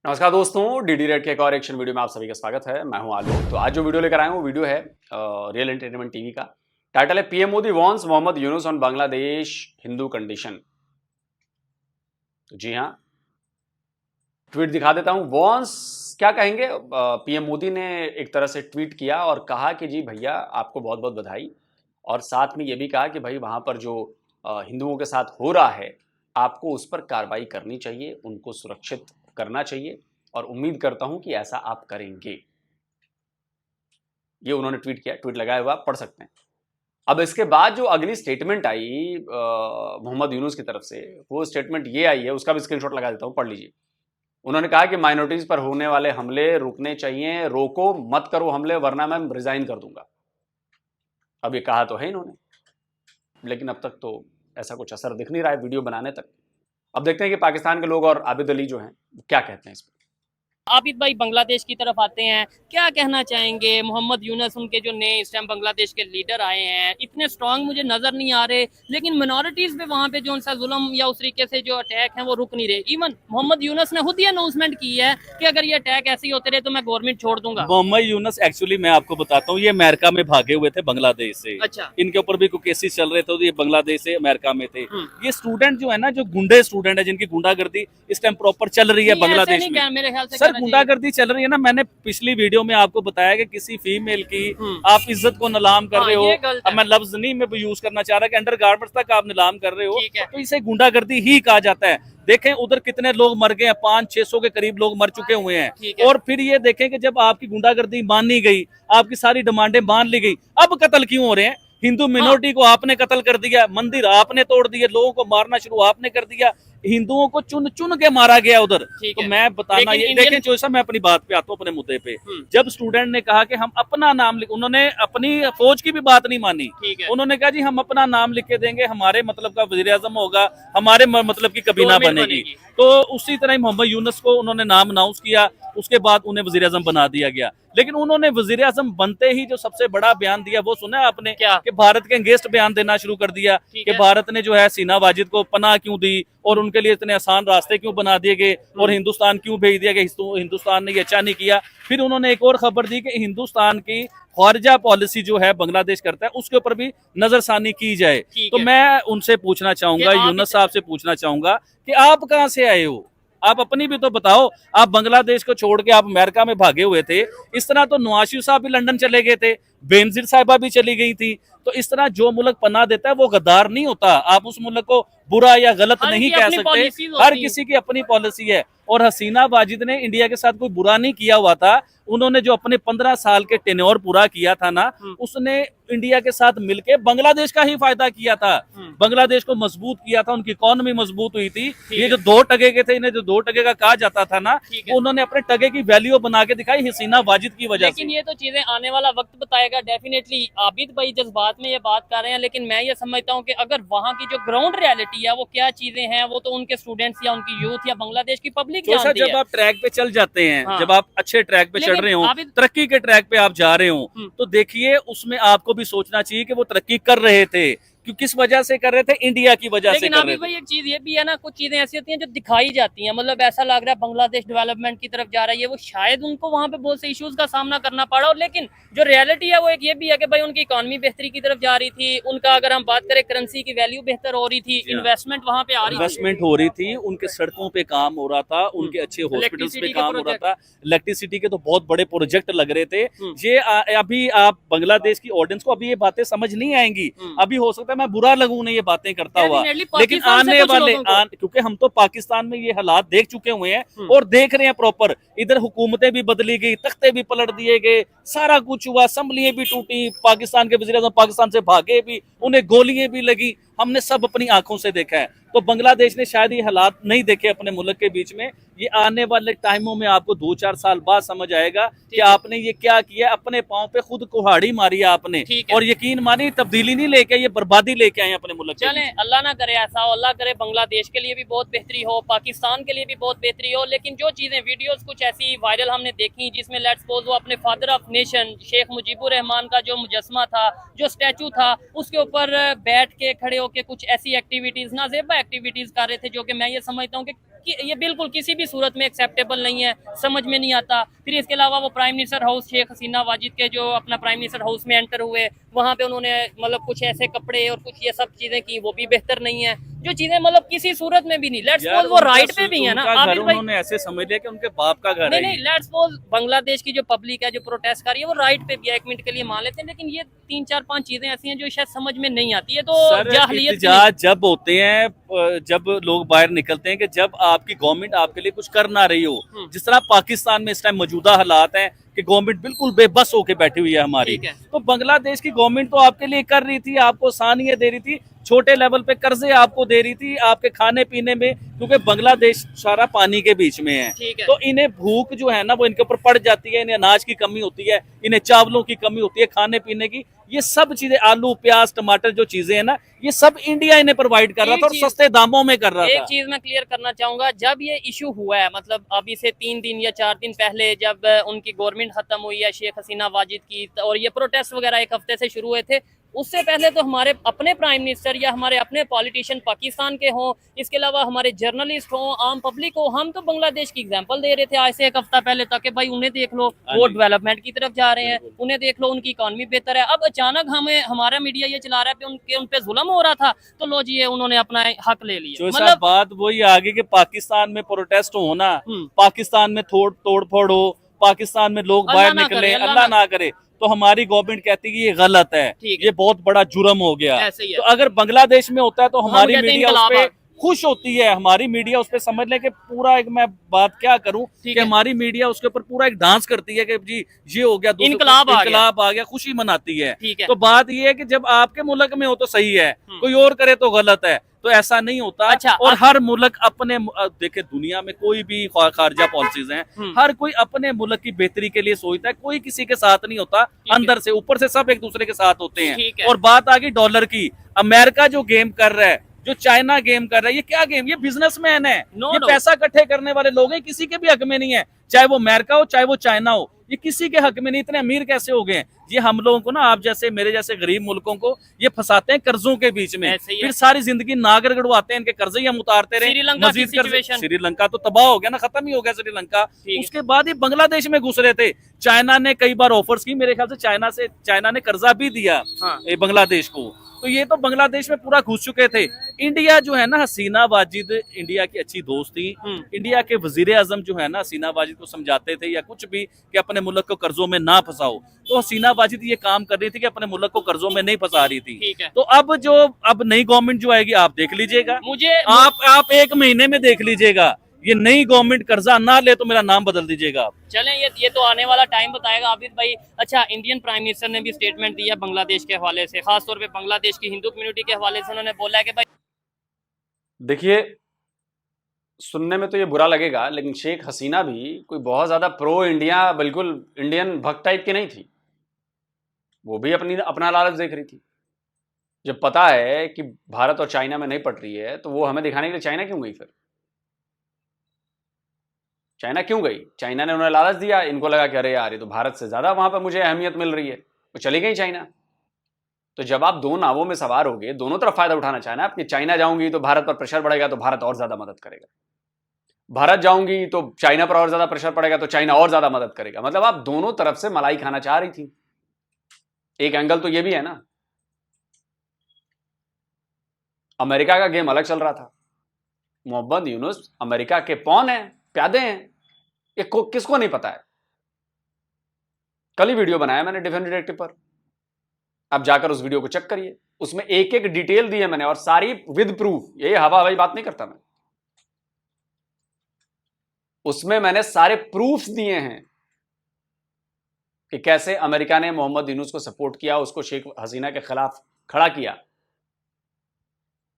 नमस्कार दोस्तों, DD red के एक और एक्शन वीडियो में आप सभी का स्वागत है। मैं हूं आलोक। तो आज जो वीडियो लेकर आया हूं वो वीडियो है रियल एंटरटेनमेंट टीवी का। टाइटल है PM Modi warns Mohammad Yunus on Bangladesh Hindu condition. तो जी हां, ट्वीट दिखा देता हूं। वॉन्स क्या कहेंगे? पीएम मोदी ने एक तरह से ट्वीट किया और कहा कि जी भैया आपको बहुत बहुत बधाई, और साथ में ये भी कहा कि भाई वहां पर जो हिंदुओं के साथ हो रहा है आपको उस पर कार्रवाई करनी चाहिए, उनको सुरक्षित करना चाहिए, और उम्मीद करता हूं कि ऐसा आप करेंगे। ये उन्होंने ट्वीट किया, ट्वीट लगाया हुआ आप पढ़ सकते हैं। अब इसके बाद जो अगली स्टेटमेंट आई मोहम्मद यूनुस की तरफ से, वो स्टेटमेंट ये आई है, उसका भी स्क्रीनशॉट लगा देता हूं, पढ़ लीजिए। उन्होंने कहा कि माइनॉरिटीज पर होने वाले हमले रुकने चाहिए, रोको मत करो हमले वरना मैं रिजाइन कर दूंगा। अब ये कहा तो है इन्होंने, लेकिन अब तक तो ऐसा कुछ असर दिख नहीं रहा है वीडियो बनाने तक। अब देखते हैं कि पाकिस्तान के लोग और आबिद अली जो हैं क्या कहते हैं इस पर। आबिद भाई बांग्लादेश की तरफ आते हैं, क्या कहना चाहेंगे? मोहम्मद यूनुस उनके जो नए इस टाइम बांग्लादेश के लीडर आए हैं, इतने स्ट्रांग मुझे नजर नहीं आ रहे, लेकिन मिनॉरिटीज पे वहां पे जो उनका जुल्म या उस तरीके से जो अटैक है वो रुक नहीं रहे। इवन मोहम्मद यूनुस ने खुद ही अनाउंसमेंट की है कि अगर ये अटैक ऐसे ही होते रहे तो मैं गवर्नमेंट छोड़ दूंगा। मोहम्मद यूनुस एक्चुअली मैं आपको बताता हूँ, ये अमेरिका में भागे हुए थे बांग्लादेश से। अच्छा। इनके ऊपर भी कोई केसेस चल रहे थे, तो ये बांग्लादेश से अमेरिका में थे। ये स्टूडेंट जो है ना, जो गुंडे स्टूडेंट है, जिनकी गुंडागर्दी इस टाइम प्रॉपर चल रही है बांग्लादेश में। मेरे ख्याल से सर गुंडागर्दी चल रही है ना। मैंने पिछली वीडियो में आपको बताया कि किसी फीमेल की आप इज्जत को नीलाम कर रहे हो। अब मैं लफ्ज नहीं मैं यूज करना चाह रहा कि अंडर गारमेंट्स तक आप नीलाम कर रहे हो, तो इसे गुंडागर्दी ही कहा जाता है। देखें उधर कितने लोग मर गए हैं, 500-600 के करीब लोग मर चुके हुए हैं। और फिर ये देखें कि जब आपकी गुंडागर्दी मानी गई, आपकी सारी डिमांडें मान ली गई, अब कत्ल क्यों हो रहे हैं? हिंदू मिनोरिटी को आपने कत्ल कर दिया, मंदिर आपने तोड़ दिए, लोगों को मारना शुरू आपने कर दिया, हिंदुओं को चुन चुन के मारा गया उधर। तो मैं बताना ये देखें जो मैं अपनी बात पे आता हूँ, अपने मुद्दे पे। जब स्टूडेंट ने कहा कि हम अपना नाम लिख, उन्होंने अपनी फौज की भी बात नहीं मानी। उन्होंने कहा जी हम अपना नाम लिख के देंगे, हमारे मतलब का वजीर आजम होगा, हमारे मतलब की कबीना बनेगी। तो उसी तरह मोहम्मद यूनुस को उन्होंने नाम अनाउंस किया, उसके बाद उन्हें वजीर आजम बना दिया गया। लेकिन उन्होंने वजीर आजम बनते ही जो सबसे बड़ा बयान दिया वो सुना आपने क्या? कि भारत के अगेंस्ट बयान देना शुरू कर दिया कि भारत ने जो है सीना वाजिद को पनाह क्यों दी, और उनके लिए इतने आसान रास्ते क्यों बना दिए गए, और हिंदुस्तान क्यों भेज दिया गया, हिंदुस्तान ने ये अच्छा नहीं किया। फिर उन्होंने एक और खबर दी कि हिंदुस्तान की खारजा पॉलिसी जो है बांग्लादेश करता है उसके ऊपर भी नजरसानी की जाए। तो मैं उनसे पूछना चाहूंगा, यूनुस साहब से पूछना चाहूंगा कि आप कहां से आए हो? आप अपनी भी तो बताओ। आप बांग्लादेश को छोड़ के आप अमेरिका में भागे हुए थे। इस तरह तो नवाज शरीफ साहब भी लंदन चले गए थे, बेनजीर साहिबा भी चली गई थी। तो इस तरह जो मुल्क पनाह देता है वो गद्दार नहीं होता। आप उस मुल्क को बुरा या गलत नहीं कह सकते, हर किसी की अपनी पॉलिसी है। और हसीना वाजिद ने इंडिया के साथ कोई बुरा नहीं किया हुआ था। उन्होंने जो अपने 15 साल के टेन्योर पूरा किया था ना, उसने इंडिया के साथ मिलके बांग्लादेश का ही फायदा किया था, बांग्लादेश को मजबूत किया था, उनकी इकोनॉमी मजबूत हुई थी। ये जो 2 टके के थे, इन्हें जो 2 टके का कहा जाता था ना, वो उन्होंने अपने टके की वैल्यू बना के दिखाई हसीना वाजिद की वजह से। लेकिन ये तो चीजें आने वाला वक्त बताएगा। डेफिनेटली आबिद भाई जज्बात में ये बात कर रहे हैं, लेकिन मैं ये समझता हूँ कि अगर वहाँ की जो ग्राउंड रियलिटी है वो क्या चीजें हैं, वो तो उनके स्टूडेंट्स या उनकी यूथ या बांग्लादेश की पब्लिक जानती है। जब आप ट्रैक पे चल जाते हैं, जब आप अच्छे ट्रैक पे चढ़ रहे हो, तरक्की के ट्रैक पे आप जा रहे हो, तो देखिए उसमें आपको भी सोचना चाहिए कि वो तरक्की कर रहे थे, क्यों किस वजह से कर रहे थे? इंडिया की वजह से कर रहे थे। भाई एक चीज ये भी है ना, कुछ चीजें ऐसी होती हैं जो दिखाई जाती हैं, मतलब ऐसा लग रहा है बांग्लादेश डेवलपमेंट की तरफ जा रही है, वो शायद उनको वहां पे बहुत से इश्यूज का सामना करना पड़ा। और लेकिन जो रियलिटी है वो एक ये भी है कि भाई उनकी इकोनॉमी बेहतरी की तरफ जा रही थी, उनका अगर हम बात करें करेंसी की वैल्यू बेहतर हो रही थी, इन्वेस्टमेंट वहां पे आ रही थी, इन्वेस्टमेंट हो रही थी, उनके सड़कों पे काम हो रहा था, उनके अच्छे हॉस्पिटल्स पे काम हो रहा था, इलेक्ट्रिसिटी के तो बहुत बड़े प्रोजेक्ट लग रहे थे। ये अभी आप बांग्लादेश की ऑडियंस को अभी ये बातें समझ नहीं आएंगी। अभी हो सकता है मैं बुरा लगूं नहीं ये बातें करता हुआ, लेकिन आने वाले क्योंकि हम तो पाकिस्तान में ये हालात देख चुके हुए हैं और देख रहे हैं प्रॉपर। इधर हुकूमतें भी बदली गई, तख्ते भी पलट दिए गए, सारा कुछ हुआ, असम्बलियां भी टूटी, पाकिस्तान के वज़ीर आज़म पाकिस्तान से भागे भी, उन्हें गोलियां भी लगी, हमने सब अपनी आंखों से देखा है। तो बांग्लादेश ने शायद ये हालात नहीं देखे अपने मुल्क के बीच में। ये आने वाले टाइमों में आपको 2-4 साल बाद समझ आएगा कि आपने ये क्या किया, अपने पांव पे खुद कुल्हाड़ी मारी आपने, और यकीन मानिए तब्दीली नहीं लेके, ये बर्बादी लेके आए अपने मुल्क। चलें, अल्लाह ना करे ऐसा, अल्लाह करे बांग्लादेश के लिए भी बहुत बेहतरी हो, पाकिस्तान के लिए भी बहुत बेहतरी हो। लेकिन जो चीजें वीडियोस कुछ ऐसी वायरल हमने देखी जिसमें लेट्स सपोज वो अपने father of nation Sheikh Mujibur Rahman का जो मुजस्मा था, जो स्टैचू था, उसके ऊपर बैठ के खड़े होके कुछ ऐसी एक्टिविटीज, नाजेबा एक्टिविटीज कर रहे थे, जो कि मैं ये समझता हूँ कि कि ये बिल्कुल किसी भी सूरत में एक्सेप्टेबल नहीं है, समझ में नहीं आता। फिर इसके अलावा वो prime minister house Sheikh Hasina Wajid के जो अपना प्राइम मिनिस्टर हाउस में एंटर हुए, वहां पे उन्होंने मतलब कुछ ऐसे कपड़े और कुछ ये सब चीजें की, वो भी बेहतर नहीं है। जो चीजें मतलब किसी सूरत में भी नहीं, लेट्स सपोज वो राइट पे भी है ना, आबिद भाई उन्होंने ऐसे समझ लिया कि उनके बाप का घर नहीं है। नहीं, लेट्स सपोज बांग्लादेश की जो पब्लिक है जो प्रोटेस्ट कर रही है वो राइट पे भी है, एक मिनट के लिए मान लेते हैं, लेकिन ये 3-4-5 चीजें ऐसी हैं जो शायद समझ में नहीं आती है। तो जाहलियत एहतजाज जब होते हैं, जब लोग बाहर निकलते हैं कि जब आपकी गवर्नमेंट आपके लिए कुछ कर ना रही हो, जिस तरह पाकिस्तान में इस टाइम मौजूदा हालात हैं कि गवर्नमेंट बिल्कुल बेबस होके बैठी हुई है हमारी, तो बांग्लादेश की गवर्नमेंट तो आपके लिए कर रही थी, आपको आसानियां दे रही थी, छोटे लेवल पे कर्जे आपको दे रही थी आपके खाने पीने में, क्योंकि बांग्लादेश सारा पानी के बीच में है। तो इन्हें भूख जो है ना वो इनके ऊपर पड़ जाती है, इन्हें अनाज की कमी होती है, इन्हें चावलों की कमी होती है, खाने पीने की, ये सब चीजें, आलू प्याज टमाटर जो चीजें हैं ना, ये सब इंडिया इन्हें प्रोवाइड कर रहा था और सस्ते दामों में कर रहा था। एक चीज मैं क्लियर करना चाहूंगा, जब ये इशू हुआ है, मतलब अभी से 3 दिन या 4 दिन पहले जब उनकी गवर्नमेंट खत्म हुई है शेख हसीना वाजिद की, और ये प्रोटेस्ट वगैरह एक हफ्ते से शुरू हुए थे, उससे पहले तो हमारे अपने प्राइम मिनिस्टर या हमारे अपने पॉलिटिशियन पाकिस्तान के हों, इसके अलावा हमारे जर्नलिस्ट हों, आम पब्लिक हो, हम तो बांग्लादेश की एग्जांपल दे रहे थे आज से एक हफ्ता पहले तक कि भाई उन्हें देख लो वो डेवलपमेंट की तरफ जा रहे हैं, उन्हें देख लो उनकी इकॉनमी बेहतर है। अब अचानक हमें हमारा मीडिया ये चला रहा है कि उन पे जुल्म हो रहा था, तो लो जी उन्होंने अपना हक ले लिया। मतलब बात वही आगे कि पाकिस्तान में प्रोटेस्ट होना, पाकिस्तान में तोड़ फोड़ हो, पाकिस्तान में लोग बाहर निकले, अल्लाह ना करे, तो हमारी गवर्नमेंट कहती है कि ये गलत है, ये बहुत बड़ा जुर्म हो गया। तो अगर बांग्लादेश में होता है तो हमारी मीडिया उस पे खुश होती है, हमारी मीडिया उस पे समझ ले कि पूरा एक, मैं बात क्या करूं कि हमारी मीडिया उसके ऊपर पूरा एक डांस करती है कि जी ये हो गया, इनकलाब आ गया, खुशी मनाती है। तो बात ये है कि जब आपके मुल्क में हो तो सही है, कोई और करे तो गलत है, तो ऐसा नहीं होता। अच्छा, और हर मुल्क अपने, देखे दुनिया में कोई भी खारजा पॉलिसीज हैं, हर कोई अपने मुल्क की बेहतरी के लिए सोचता है, कोई किसी के साथ नहीं होता, अंदर से ऊपर से सब एक दूसरे के साथ होते हैं। और बात आ गई डॉलर की, अमेरिका जो गेम कर रहा है, जो चाइना गेम कर रहा है, ये क्या गेम, ये बिजनेसमैन है, ये पैसा इकट्ठे करने वाले लोग हैं, किसी के भी हक में नहीं है, चाहे वो अमेरिका हो चाहे वो चाइना हो, ये किसी के हक में नहीं। इतने अमीर कैसे हो गए? ये हम लोगों को ना, आप जैसे मेरे जैसे गरीब मुल्कों को ये फंसाते हैं कर्जों के बीच में, फिर सारी जिंदगी नागर गड़वाते हैं, इनके कर्जे ही हम उतारते रहे, मजीद कर्जे। श्रीलंका तो तबाह हो गया ना, खत्म ही हो गया श्रीलंका। उसके बाद ये बांग्लादेश में घुस रहे थे, चाइना ने कई बार ऑफर्स की, मेरे ख्याल से चाइना ने कर्जा भी दिया बांग्लादेश को, तो ये तो बांग्लादेश में पूरा घुस चुके थे। इंडिया जो है ना, हसीना वाजिद इंडिया की अच्छी दोस्त थी, इंडिया के वजीर आजम जो है ना हसीना वाजिद को समझाते थे या कुछ भी कि अपने मुल्क को कर्जों में ना फंसाओ, तो हसीना वाजिद ये काम कर रही थी कि अपने मुल्क को कर्जों में नहीं फंसा रही थी। तो अब नई गवर्नमेंट जो आएगी आप देख लीजिएगा, आप 1 महीने में देख लीजिएगा, ये नई गवर्नमेंट कर्जा ना ले तो मेरा नाम बदल दीजिएगा आप। चलें, ये तो आने वाला टाइम बताएगा आबिद भाई। अच्छा, इंडियन प्राइम मिनिस्टर ने भी स्टेटमेंट दिया बांग्लादेश के हवाले से, खासतौर पे बांग्लादेश की हिंदू कम्युनिटी के हवाले से, उन्होंने बोला है कि भाई देखिए, सुनने में तो ये बुरा लगेगा, लेकिन शेख हसीना भी कोई बहुत ज्यादा प्रो इंडिया, बिल्कुल इंडियन भक्त टाइप की नहीं थी। वो भी अपना लालच देख रही थी। जब पता है कि भारत और चाइना में नहीं पट रही है, तो वो हमें दिखाने के लिए चाइना क्यों गई? फिर चाइना क्यों गई? चाइना ने उन्हें लालच दिया, इनको लगा कि अरे यार ये तो भारत से ज्यादा वहां पर मुझे अहमियत मिल रही है, तो चली गई चाइना। तो जब आप 2 नावों में सवार होगे, दोनों तरफ फायदा उठाना चाहना है, आपकी चाइना जाऊंगी तो भारत पर प्रेशर बढ़ेगा, तो भारत और ज्यादा मदद करेगा, भारत जाऊंगी तो चाइना पर और ज्यादा प्रेशर पड़ेगा, तो चाइना और ज्यादा मदद करेगा। मतलब आप दोनों तरफ से मलाई खाना चाह रही थी। एक एंगल तो ये भी है ना, अमेरिका का गेम अलग चल रहा था। मोहम्मद यूनुस अमेरिका के पॉन हैं, प्यादे हैं, ये किसको नहीं पता है। कल ही वीडियो बनाया मैंने डिफेंस डिटेक्टिव पर, आप जाकर उस वीडियो को चेक करिए, उसमें एक एक डिटेल दी है मैंने, और सारी विद प्रूफ। ये हवा हवाई बात नहीं करता मैं, उसमें मैंने सारे प्रूफ दिए हैं कि कैसे अमेरिका ने मोहम्मद यूनुस को सपोर्ट किया, उसको शेख हसीना के खिलाफ खड़ा किया,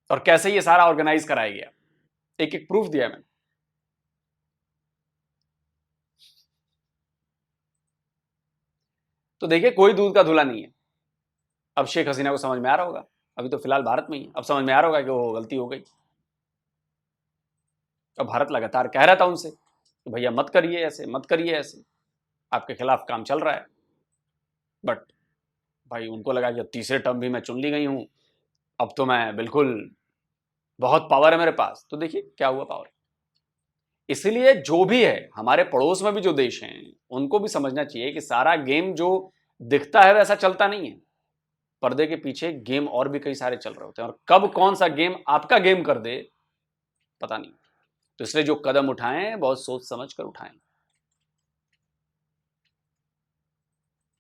और कैसे ये सारा ऑर्गेनाइज कराया गया। एक एक प्रूफ दिया मैंने। तो देखिए, कोई दूध का धुला नहीं है। अब शेख हसीना को समझ में आ रहा होगा, अभी तो फिलहाल भारत में ही, अब समझ में आ रहा होगा कि वो गलती हो गई। तो भारत लगातार कह रहा था उनसे कि भैया मत करिए ऐसे, मत करिए ऐसे, आपके खिलाफ काम चल रहा है। बट भाई उनको लगा कि अब तीसरे टर्म भी मैं चुन ली गई हूं, अब तो मैं बिल्कुल बहुत पावर है मेरे पास। तो देखिए क्या हुआ पावर। इसलिए जो भी है, हमारे पड़ोस में भी जो देश हैं, उनको भी समझना चाहिए कि सारा गेम जो दिखता है वैसा चलता नहीं है। पर्दे के पीछे गेम और भी कई सारे चल रहे होते हैं, और कब कौन सा गेम आपका गेम कर दे पता नहीं। तो इसलिए जो कदम उठाएं बहुत सोच समझ कर उठाएं।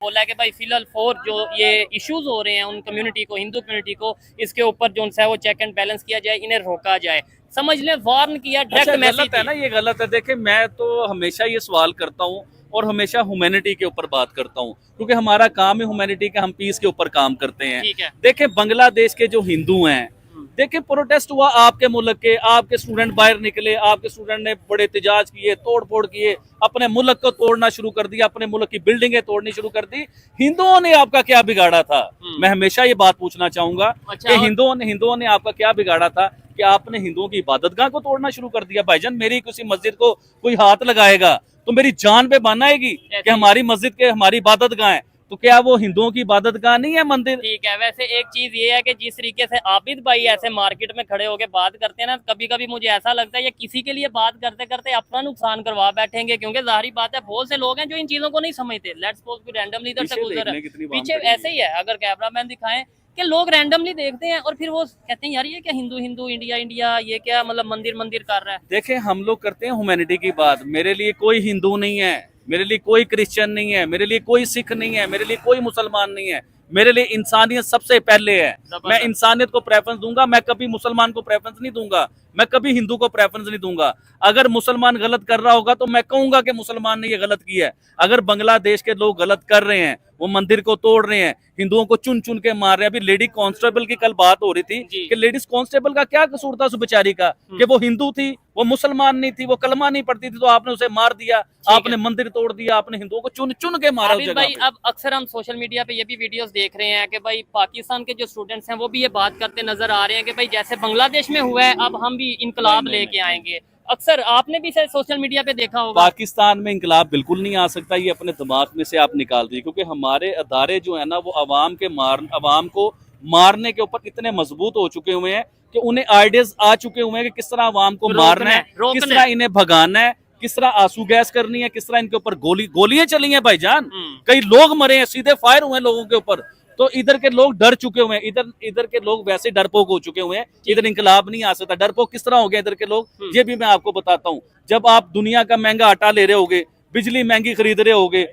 बोला कि भाई फिलहाल फोर जो ये इश्यूज हो रहे हैं उन कम्युनिटी को, हिंदू कम्युनिटी को, इसके ऊपर जो है वो चेक एंड बैलेंस किया जाए, इन्हें रोका जाए। समझ लें वार्न किया, डायरेक्ट अच्छा, मैसेज गलत है ना, ये गलत है। देखिए, मैं तो हमेशा ये सवाल करता हूँ और हमेशा ह्यूमैनिटी के ऊपर बात करता हूँ, क्योंकि हमारा काम है ह्यूमैनिटी का, हम पीस के ऊपर काम करते हैं। ठीक है। देखिए, बांग्लादेश के जो हिंदू हैं, देखिए प्रोटेस्ट हुआ आपके मुल्क के, आपके स्टूडेंट बाहर निकले, आपके स्टूडेंट ने बड़े एहतजाज किए, तोड़ फोड़ किए, अपने मुल्क को तोड़ना शुरू कर दिया, अपने मुल्क की बिल्डिंगें तोड़नी शुरू कर दी। हिंदुओं ने आपका क्या बिगाड़ा था? मैं हमेशा ये बात पूछना चाहूंगा कि हिंदुओं ने आपका क्या बिगाड़ा था कि आपने हिंदुओं की इबादतगाह को तोड़ना शुरू कर दिया? भाईजान, मेरी किसी मस्जिद को कोई हाथ लगाएगा तो मेरी जान पे बान आएगी कि हमारी मस्जिद के, हमारी इबादतगाह है, तो क्या वो हिंदुओं की इबादतगाह नहीं है मंदिर? ठीक है। वैसे एक चीज ये है कि जिस तरीके से आबिद भाई ऐसे मार्केट में खड़े होकर बात करते हैं ना, कभी कभी मुझे ऐसा लगता है ये किसी के लिए बात करते करते अपना नुकसान करवा बैठेंगे, क्योंकि जाहिर बात है बहुत से लोग हैं जो इन चीजों को नहीं समझते। लेट्स सपोज कि रैंडमली इधर से गुजर है, पीछे ऐसे ही है, अगर कैमरामैन दिखाएं कि लोग रैंडमली देखते हैं और फिर वो कहते हैं यार ये क्या हिंदू हिंदू, इंडिया इंडिया, ये क्या मतलब मंदिर मंदिर कर रहा है। देखें, हम लोग करते हैं ह्यूमैनिटी की बात। मेरे लिए कोई हिंदू नहीं है, मेरे लिए कोई क्रिश्चियन नहीं है, मेरे लिए कोई सिख नहीं है, मेरे लिए कोई मुसलमान नहीं है। मेरे लिए इंसानियत सबसे पहले है। मैं इंसानियत को प्रेफरेंस दूंगा, मैं कभी मुसलमान को प्रेफरेंस नहीं दूंगा, मैं कभी हिंदू को प्रेफरेंस नहीं दूंगा। अगर मुसलमान गलत कर रहा होगा तो मैं कहूंगा कि मुसलमान ने ये गलत किया है। अगर बांग्लादेश के लोग गलत कर रहे हैं, वो मंदिर को तोड़ रहे हैं, हिंदुओं को चुन चुन के मार रहे हैं। अभी लेडी कांस्टेबल की कल बात हो रही थी कि लेडीज कांस्टेबल का क्या कसूर था उस बेचारी का, कि वो हिंदू थी, वो मुसलमान नहीं थी, वो कलमा नहीं पढ़ती थी, तो आपने उसे मार दिया, आपने मंदिर तोड़ दिया, आपने हिंदुओं को चुन चुन के मारा। भाई अब अक्सर हम सोशल मीडिया पे ये भी वीडियोस देख रहे हैं कि भाई पाकिस्तान के जो स्टूडेंट्स हैं वो भी ये बात करते नजर आ रहे हैं कि भाई जैसे बांग्लादेश में हुआ है अब हम भी इनकलाब लेके आएंगे। अक्सर आपने भी शायद सोशल मीडिया पे देखा होगा। पाकिस्तान में इंकलाब बिल्कुल नहीं आ सकता, ये अपने दिमाग में से आप निकाल दीजिए, क्योंकि हमारे अदारे जो है ना वो अवाम को मारने के ऊपर इतने मजबूत हो चुके हुए हैं कि उन्हें आइडियाज आ चुके हुए हैं कि किस तरह अवाम को मारना है, किस तरह इन्हें भगाना है, किस तरह आंसू गैस करनी है, किस तरह इनके ऊपर गोलियां चली हैं भाईजान, कई लोग मरे हैं, सीधे फायर हुए हैं लोगों के ऊपर। तो इधर के लोग डर चुके हुए हैं, इधर के लोग वैसे डरपोक हो चुके हुए हैं, इधर इंकलाब नहीं आ सकता। डरपोक किस तरह हो गया इधर के लोग, ये भी मैं आपको बताता हूँ। जब आप दुनिया का महंगा आटा ले रहे होगे, बिजली महंगी खरीद रहे होगे,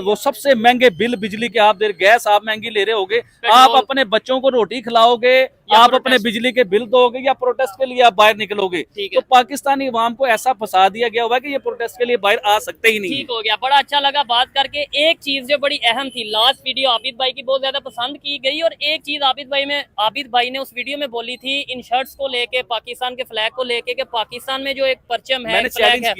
वो सबसे महंगे बिल बिजली के आप दे रहे, गैस आप महंगी ले रहे होगे, आप अपने बच्चों को रोटी खिलाओगे, आप अपने बिजली के बिल दोगे या प्रोटेस्ट के लिए आप बाहर निकलोगे? तो पाकिस्तानी अवाम को ऐसा फंसा दिया गया हुआ है कि ये प्रोटेस्ट के लिए बाहर आ सकते ही नहीं। ठीक हो गया, बड़ा अच्छा लगा बात करके। एक चीज जो बड़ी अहम थी, लास्ट वीडियो आबिद भाई की बहुत ज्यादा पसंद की गई, और एक चीज आबिद भाई ने उस वीडियो में बोली थी इन शर्ट्स को लेके, पाकिस्तान के फ्लैग को लेके, कि पाकिस्तान में जो एक परचम है, चैलेंज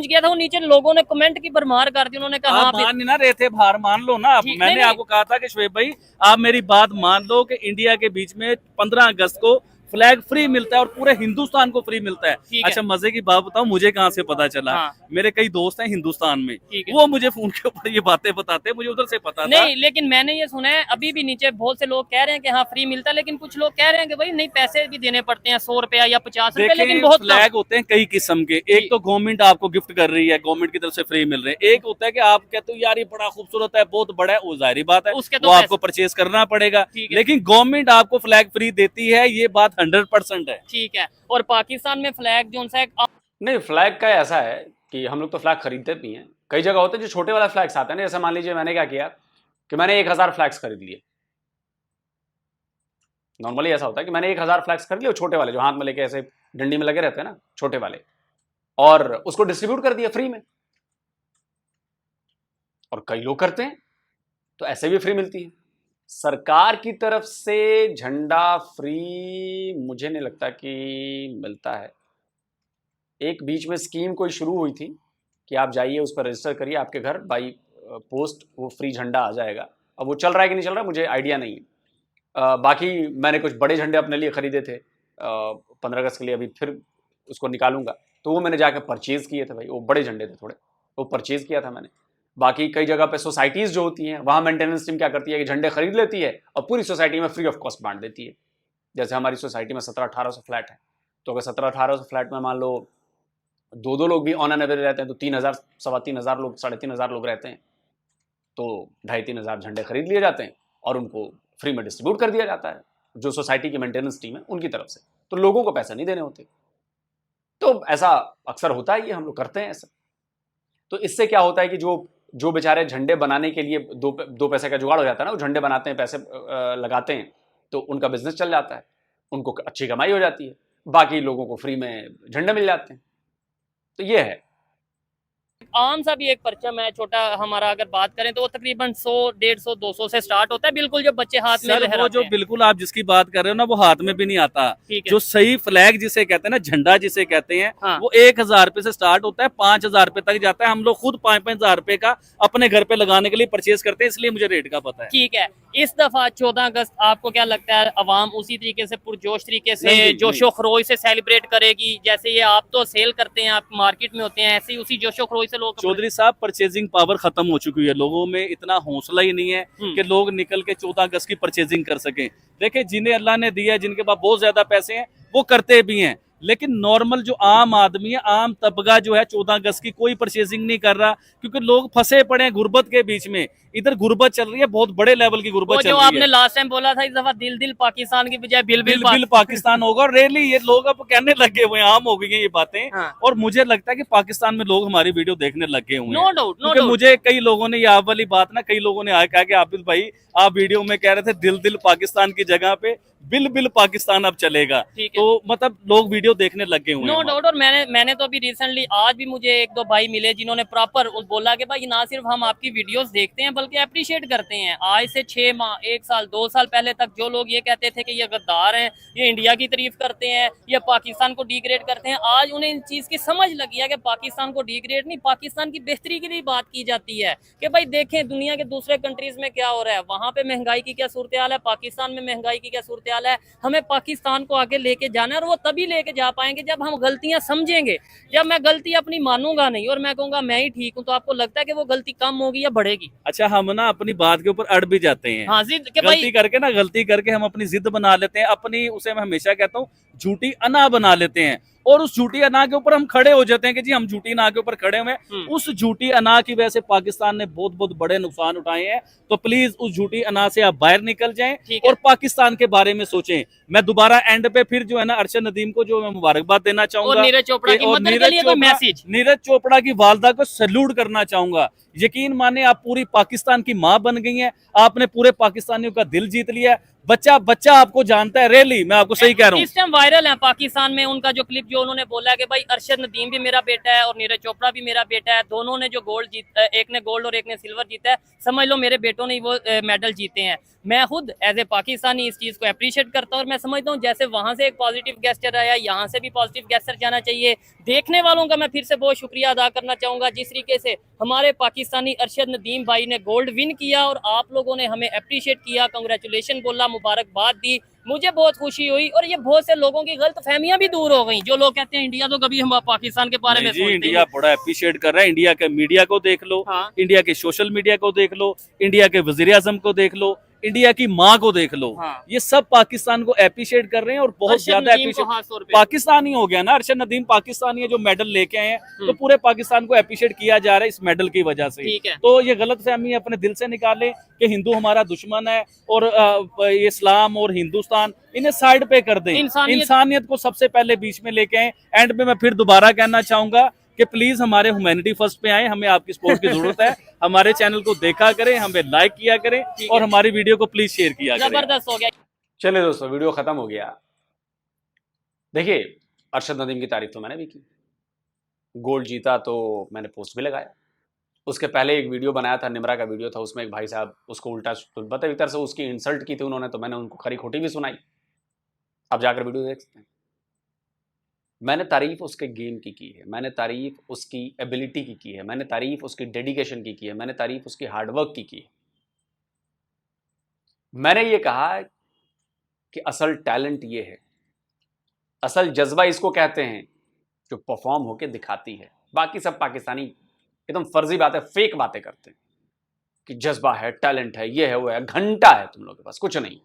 किया था, वो नीचे लोगों ने कमेंट की भरमार कर दी। उन्होंने कहा मान नहीं ना रहे थे, बाहर मान लो ना। मैंने आपको कहा था कि शोएब भाई आप मेरी बात मान लो कि इंडिया के बीच में 15 अगस्त को फ्लैग फ्री मिलता है और पूरे हिंदुस्तान को फ्री मिलता है। अच्छा, मजे की बात बताऊं, मुझे कहां से पता चला? मेरे कई दोस्त हैं हिंदुस्तान में, वो मुझे फोन के ऊपर ये बातें बताते हैं, मुझे उधर से पता नहीं, लेकिन मैंने ये सुना है अभी भी नीचे बहुत से लोग कह रहे हैं कि हाँ फ्री मिलता है, लेकिन कुछ लोग कह रहे हैं कि भाई नहीं पैसे भी देने पड़ते हैं, 100 रुपया या 50 रुपया। लेकिन बहुत फ्लैग होते हैं कई किस्म के। एक तो गवर्नमेंट आपको गिफ्ट कर रही है, गवर्नमेंट की तरफ से फ्री मिल रहे हैं। एक होता है कि आप कहते हो यार ये बड़ा खूबसूरत है, बहुत बड़ा है, वो जाहिर बात है वो आपको परचेज करना पड़ेगा। लेकिन गवर्नमेंट आपको फ्लैग फ्री देती है, ये बात 100% है। ठीक है। और पाकिस्तान में फ्लैग जो नहीं, फ्लैग का ऐसा है कि हम लोग तो फ्लैग खरीदते भी हैं। कई जगह होते हैं जो छोटे वाला फ्लैग्स आते हैं ना, जैसे मान लीजिए मैंने क्या किया कि मैंने 1000 फ्लैग्स खरीद लिए। नॉर्मली ऐसा होता है कि मैंने 1000 फ्लैग्स खरीद लिए, छोटे वाले जो हाथ में लेके ऐसे डंडी में लगे रहते हैं ना, छोटे वाले, और उसको डिस्ट्रीब्यूट कर दिया फ्री में। और कई लोग करते हैं तो ऐसे भी फ्री मिलती है। सरकार की तरफ से झंडा फ्री मुझे नहीं लगता कि मिलता है। एक बीच में स्कीम कोई शुरू हुई थी कि आप जाइए उस पर रजिस्टर करिए, आपके घर बाई पोस्ट वो फ्री झंडा आ जाएगा। अब वो चल रहा है कि नहीं चल रहा है मुझे आइडिया नहीं है। बाकी मैंने कुछ बड़े झंडे अपने लिए ख़रीदे थे 15 अगस्त के लिए, अभी फिर उसको निकालूंगा, तो वो मैंने जाकर परचेज़ किए थे भाई, वो बड़े झंडे थे थोड़े, वो परचेज़ किया था मैंने। बाकी कई जगह पे सोसाइटीज़ जो होती हैं वहाँ मेंटेनेंस टीम क्या करती है कि झंडे खरीद लेती है और पूरी सोसाइटी में फ्री ऑफ कॉस्ट बांट देती है। जैसे हमारी सोसाइटी में 1700-1800 फ्लैट है, तो अगर 1700-1800 फ्लैट में मान लो दो लोग भी ऑन एन एवरेज रहते हैं तो 3,000 3,500 लोग 3,500 लोग रहते हैं, तो 2,500-3,000 झंडे खरीद लिए जाते हैं और उनको फ्री में डिस्ट्रीब्यूट कर दिया जाता है जो सोसाइटी की मेंटेनेंस टीम है उनकी तरफ से। तो लोगों को पैसा नहीं देने होते। तो ऐसा अक्सर होता है, ये हम लोग करते हैं ऐसा। तो इससे क्या होता है कि जो बेचारे झंडे बनाने के लिए दो पैसे का जुगाड़ हो जाता है ना, वो झंडे बनाते हैं, पैसे लगाते हैं, तो उनका बिजनेस चल जाता है, उनको अच्छी कमाई हो जाती है, बाकी लोगों को फ्री में झंडे मिल जाते हैं। तो ये है। आम सा भी एक परचम है छोटा हमारा, अगर बात करें तो वो तकरीबन 100, 150, 200 से स्टार्ट होता है, बिल्कुल जो बच्चे हाथ में लहराते हैं। वो जो बिल्कुल आप जिसकी बात कर रहे हो ना, वो हाथ में भी नहीं आता। जो सही फ्लैग जिसे कहते हैं ना, झंडा जिसे कहते हैं, हाँ। वो 1,000 रुपए से स्टार्ट होता है, 5,000 रुपए तक जाता है। हम लोग खुद 5-5 रुपए का अपने घर पे लगाने के लिए परचेज करते हैं, इसलिए मुझे रेट का पता है। ठीक है, इस दफा 14 अगस्त आपको क्या लगता है अवाम उसी तरीके से पुरजोश तरीके से जोशो खरोश से सेलिब्रेट करेगी जैसे ये आप तो सेल करते हैं, आप मार्केट में होते हैं, ऐसे ही उसी जोशो खरोश से लोग? चौधरी साहब, परचेजिंग पावर खत्म हो चुकी है, लोगों में इतना हौसला ही नहीं है कि लोग निकल के 14 अगस्त की परचेजिंग कर सकें। देखिए, जिन्हें अल्लाह ने दिया है, जिनके पास बहुत ज्यादा पैसे हैं, वो करते भी हैं, लेकिन नॉर्मल जो आम आदमी है, आम तबका जो है, 14 अगस्त की कोई परचेजिंग नहीं कर रहा, क्योंकि लोग फंसे पड़े हैं गुर्बत के बीच में। इधर गुर्बत चल रही है, बहुत बड़े लेवल की गुर्बत चल रही है। आपने लास्ट टाइम बोला था इस दफा दिल पाकिस्तान की बजाय बिल पाकिस्तान होगा, और रेली ये लोग अब कहने लगे हुए, आम हो गई है ये बातें। हाँ। और मुझे लगता है कि पाकिस्तान में लोग हमारी वीडियो देखने लगे हुए हैं। नो डाउट, क्योंकि मुझे कई लोगों ने, ये आप वाली बात ना, कई लोगों ने आया कहा कि आबिद भाई आप वीडियो में कह रहे थे दिल पाकिस्तान की जगह पे बिल पाकिस्तान अब चलेगा, तो मतलब लोग वीडियो देखने लगे हुए हैं। No doubt. और मैंने तो अभी रिसेंटली आज भी मुझे 1-2 भाई मिले जिन्होंने प्रॉपर बोला कि भाई ना सिर्फ हम आपकी वीडियोस देखते हैं बल्कि अप्रिशिएट करते हैं। आज से 6 माह, 1 साल, 2 साल पहले तक जो लोग ये कहते थे कि ये गद्दार हैं, ये इंडिया की तारीफ करते हैं, ये पाकिस्तान को डिग्रेड करते हैं, आज उन्हें इन चीज की समझ लगी है कि पाकिस्तान को डिग्रेड नहीं, पाकिस्तान की बेहतरी के लिए बात की जाती है कि भाई देखें दुनिया के दूसरे कंट्रीज में क्या हो रहा है, वहां पे महंगाई की क्या सूरत हाल है, पाकिस्तान में महंगाई की क्या सूरत हाल है। हमें पाकिस्तान को आगे लेके जाना है, और वो तभी लेके जा पाएंगे जब हम गलतियां समझेंगे। जब मैं गलती अपनी मानूंगा नहीं और मैं कहूंगा मैं ही ठीक हूं, तो आपको लगता है कि वो गलती कम होगी या बढ़ेगी? अच्छा, हम ना अपनी बात के ऊपर अड़ भी जाते हैं। हाँ, गलती करके हम अपनी जिद बना लेते हैं, अपनी, उसे मैं हमेशा कहता हूँ, झूठी अना बना लेते हैं, और उस झूठी अना के ऊपर हम खड़े हो जाते हैं कि जी हम झूठी अना के ऊपर खड़े हुए हैं। उस झूठी अना की वजह से पाकिस्तान ने बहुत बहुत बड़े नुकसान उठाए हैं। तो प्लीज उस झूठी अना से आप बाहर निकल जाएं और पाकिस्तान के बारे में सोचें। मैं दोबारा एंड पे फिर जो है ना अरशद नदीम को जो मैं मुबारकबाद देना चाहूंगा, नीरज चोपड़ा की वालदा को सैल्यूट करना चाहूंगा। यकीन माने, आप पूरी पाकिस्तान की माँ बन गई हैं, आपने पूरे पाकिस्तानियों का दिल जीत लिया है। बच्चा आपको जानता है, रियली मैं आपको सही कह रहा हूँ। इस टाइम वायरल है पाकिस्तान में उनका जो क्लिप, जो उन्होंने बोला है कि भाई अरशद नदीम भी मेरा बेटा है और नीरज चोपड़ा भी मेरा बेटा है, दोनों ने जो गोल्ड जीता, एक ने गोल्ड और एक ने सिल्वर जीता है, समझ लो मेरे बेटों ने वो मेडल जीते हैं। मैं खुद एज ए पाकिस्तानी इस चीज को अप्रिशिएट करता हूँ, और मैं समझता हूँ जैसे वहां से एक पॉजिटिव गेस्चर आया, यहाँ से भी पॉजिटिव गेस्चर जाना चाहिए। देखने वालों का मैं फिर से बहुत शुक्रिया अदा करना चाहूंगा, जिस तरीके से हमारे पाकिस्तानी अरशद नदीम भाई ने गोल्ड विन किया और आप लोगों ने हमें अप्रिशिएट किया, कांग्रेचुलेशन बोला, मुबारकबाद दी, मुझे बहुत खुशी हुई। और ये बहुत से लोगों की गलत फहमियां भी दूर हो गई, जो लोग कहते हैं इंडिया तो कभी हम पाकिस्तान के बारे में सोचते हैं। इंडिया बड़ा अप्रिशिएट कर रहा है, इंडिया के मीडिया को देख लो, हाँ। इंडिया के सोशल मीडिया को देख लो, इंडिया के वजीर आजम को देख लो, इंडिया की माँ को देख लो, हाँ। ये सब पाकिस्तान को अप्रिशिएट कर रहे हैं और बहुत ज्यादा अप्रिशिएट। पाकिस्तानी हो गया ना, अरशद नदीम पाकिस्तानी है, जो मेडल लेके आए हैं, तो पूरे पाकिस्तान को अप्रिशिएट किया जा रहा है इस मेडल की वजह से। तो ये गलत फहमी अपने दिल से निकाले कि हिंदू हमारा दुश्मन है और इस्लाम और हिंदुस्तान, इन्हें साइड पे कर दें, इंसानियत को सबसे पहले बीच में लेके आए। एंड में मैं फिर दोबारा कहना चाहूंगा कि प्लीज हमारे ह्यूमैनिटी फर्स्ट पे आए, हमें आपकी सपोर्ट की जरूरत है। हमारे चैनल को देखा करें, हमें लाइक किया करें और हमारी वीडियो को प्लीज शेयर किया करें। जबरदस्त हो गया। चलिए दोस्तों, वीडियो खत्म हो गया। देखिए, अरशद नदीम की तारीफ तो मैंने भी की, गोल्ड जीता तो मैंने पोस्ट भी लगाया। उसके पहले एक वीडियो बनाया था, निमरा का वीडियो था, उसमें एक भाई साहब उसको उल्टा बतौर से उसकी इंसल्ट की थी उन्होंने, तो मैंने उनको खरी खोटी भी सुनाई। आप जाकर वीडियो देख सकते हैं। मैंने तारीफ उसके गेम की है, मैंने तारीफ उसकी एबिलिटी की है, मैंने तारीफ उसकी डेडिकेशन की है, मैंने तारीफ उसकी हार्डवर्क की है। मैंने ये कहा कि असल टैलेंट ये है, असल जज्बा इसको कहते हैं जो परफॉर्म होके दिखाती है। बाकी सब पाकिस्तानी एकदम फर्जी बातें, फेक बातें करते हैं कि जज्बा है, टैलेंट है, ये है, वो है, घंटा है तुम लोग के पास, कुछ नहीं।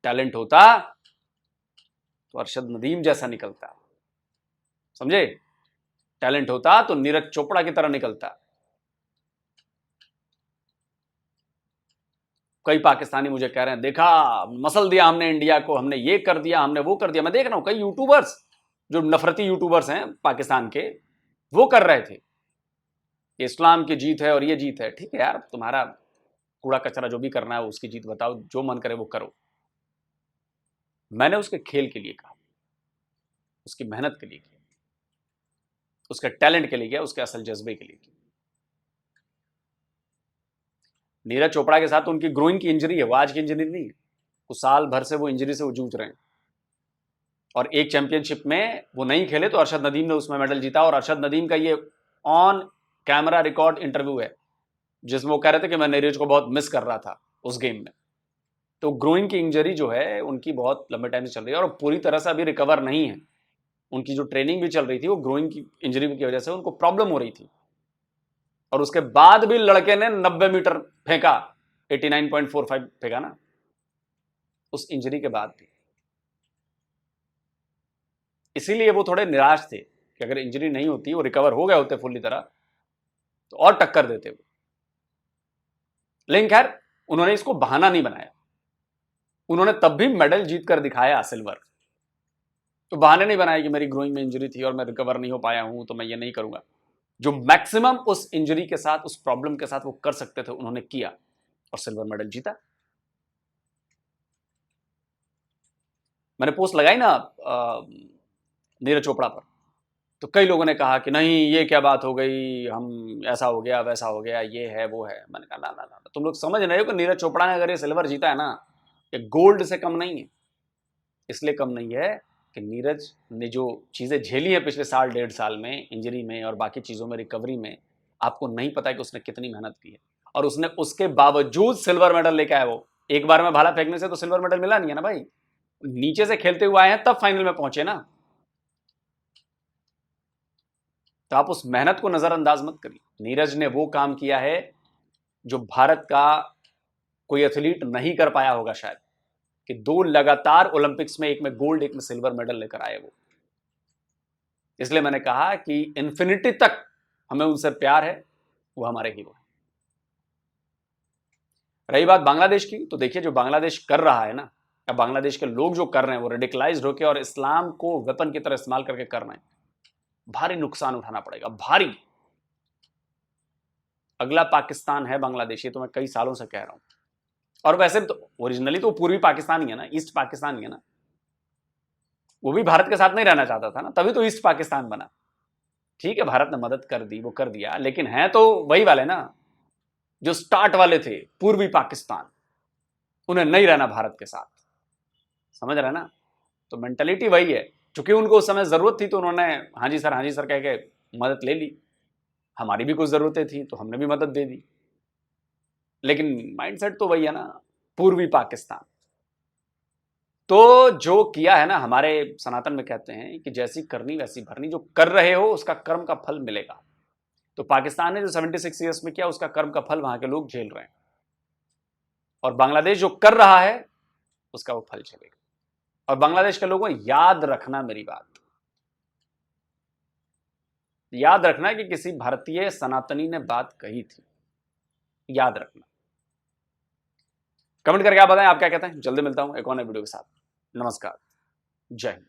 टैलेंट होता तो अरशद नदीम जैसा निकलता, समझे? टैलेंट होता तो नीरज चोपड़ा की तरह निकलता। कई पाकिस्तानी मुझे कह रहे हैं, देखा मसल दिया हमने इंडिया को, हमने ये कर दिया, हमने वो कर दिया। मैं देख रहा हूं कई यूट्यूबर्स जो नफरती यूट्यूबर्स हैं पाकिस्तान के, वो कर रहे थे इस्लाम की जीत है और ये जीत है। ठीक है यार, तुम्हारा कूड़ा कचरा जो भी करना है उसकी जीत बताओ, जो मन करे वो करो। मैंने उसके खेल के लिए कहा, उसकी मेहनत के लिए किया, उसके टैलेंट के लिए किया, उसके असल जज्बे के लिए किया। नीरज चोपड़ा के साथ उनकी ग्रोइंग की इंजरी है, वो आज की इंजरी नहीं है, कुछ साल भर से वो इंजरी से जूझ रहे हैं। और एक चैंपियनशिप में वो नहीं खेले तो अरशद नदीम ने उसमें मेडल जीता। और अरशद नदीम का ये ऑन कैमरा रिकॉर्ड इंटरव्यू है जिसमें वो कह रहे थे कि मैं नीरज को बहुत मिस कर रहा था उस गेम में। तो ग्रोइंग की इंजरी जो है उनकी बहुत लंबे टाइम से चल रही है और पूरी तरह से अभी रिकवर नहीं है। उनकी जो ट्रेनिंग भी चल रही थी वो ग्रोइंग की इंजरी की वजह से उनको प्रॉब्लम हो रही थी। और उसके बाद भी लड़के ने 90 मीटर फेंका, 89.45 फेंका ना, उस इंजरी के बाद भी। इसीलिए वो थोड़े निराश थे कि अगर इंजरी नहीं होती, वो रिकवर हो गए होते फुल्ली तरह, तो और टक्कर देते वो। लेकिन खैर उन्होंने इसको बहाना नहीं बनाया, उन्होंने तब भी मेडल जीत कर दिखाया सिल्वर। तो बहाने नहीं बनाए कि मेरी ग्रोइंग में इंजरी थी और मैं रिकवर नहीं हो पाया हूं तो मैं ये नहीं करूंगा। जो मैक्सिमम उस इंजरी के साथ, उस प्रॉब्लम के साथ वो कर सकते थे उन्होंने किया और सिल्वर मेडल जीता। मैंने पोस्ट लगाई ना नीरज चोपड़ा पर, तो कई लोगों ने कहा कि नहीं ये क्या बात हो गई, हम ऐसा हो गया वैसा हो गया, ये है वो है। मैंने कहा ना ना ना, तुम लोग समझ रहे हो कि नीरज चोपड़ा ने अगर ये सिल्वर जीता है ना, ये गोल्ड से कम नहीं है। इसलिए कम नहीं है कि नीरज ने जो चीज़ें झेली हैं पिछले साल 1.5 साल में, इंजरी में और बाकी चीज़ों में, रिकवरी में, आपको नहीं पता है कि उसने कितनी मेहनत की है। और उसने उसके बावजूद सिल्वर मेडल लेके आया। वो एक बार में भाला फेंकने से तो सिल्वर मेडल मिला नहीं है ना भाई, नीचे से खेलते हुए आए हैं तब फाइनल में पहुंचे ना। तो आप उस मेहनत को नजरअंदाज मत करिए। नीरज ने वो काम किया है जो भारत का कोई एथलीट नहीं कर पाया होगा शायद, कि 2 लगातार ओलंपिक्स में, एक में गोल्ड एक में सिल्वर मेडल लेकर आए वो। इसलिए मैंने कहा कि इन्फिनिटी तक हमें उनसे प्यार है, वो हमारे हीरो हैं। रही बात बांग्लादेश की, तो देखिए जो बांग्लादेश कर रहा है ना, या बांग्लादेश के लोग जो कर रहे हैं, वो रेडिकलाइज्ड होकर और इस्लाम को वेपन की तरह इस्तेमाल करके कर रहे हैं। भारी नुकसान उठाना पड़ेगा, भारी। अगला पाकिस्तान है बांग्लादेश, ये तो मैं कई सालों से कह रहा हूं। और वैसे तो ओरिजिनली तो पूर्वी पाकिस्तान ही है ना, ईस्ट पाकिस्तान ही है ना। वो भी भारत के साथ नहीं रहना चाहता था ना, तभी तो ईस्ट पाकिस्तान बना। ठीक है, भारत ने मदद कर दी, वो कर दिया, लेकिन हैं तो वही वाले ना जो स्टार्ट वाले थे, पूर्वी पाकिस्तान। उन्हें नहीं रहना भारत के साथ, समझ रहे ना। तो मेंटेलिटी वही है। चूंकि उनको उस समय जरूरत थी तो उन्होंने हाँ जी सर कह के मदद ले ली। हमारी भी कुछ जरूरतें थी तो हमने भी मदद दे दी। लेकिन माइंडसेट तो वही है ना, पूर्वी पाकिस्तान। तो जो किया है ना, हमारे सनातन में कहते हैं कि जैसी करनी वैसी भरनी। जो कर रहे हो उसका कर्म का फल मिलेगा। तो पाकिस्तान ने जो 76 ईयर्स में किया, उसका कर्म का फल वहां के लोग झेल रहे हैं। और बांग्लादेश जो कर रहा है उसका वो फल झेलेगा। और बांग्लादेश के लोगों याद रखना मेरी बात, याद रखना कि किसी भारतीय सनातनी ने बात कही थी, याद रखना। कमेंट करके आप बताएं आप क्या कहते हैं। जल्दी मिलता हूं एक और नए वीडियो के साथ। नमस्कार, जय हिंद।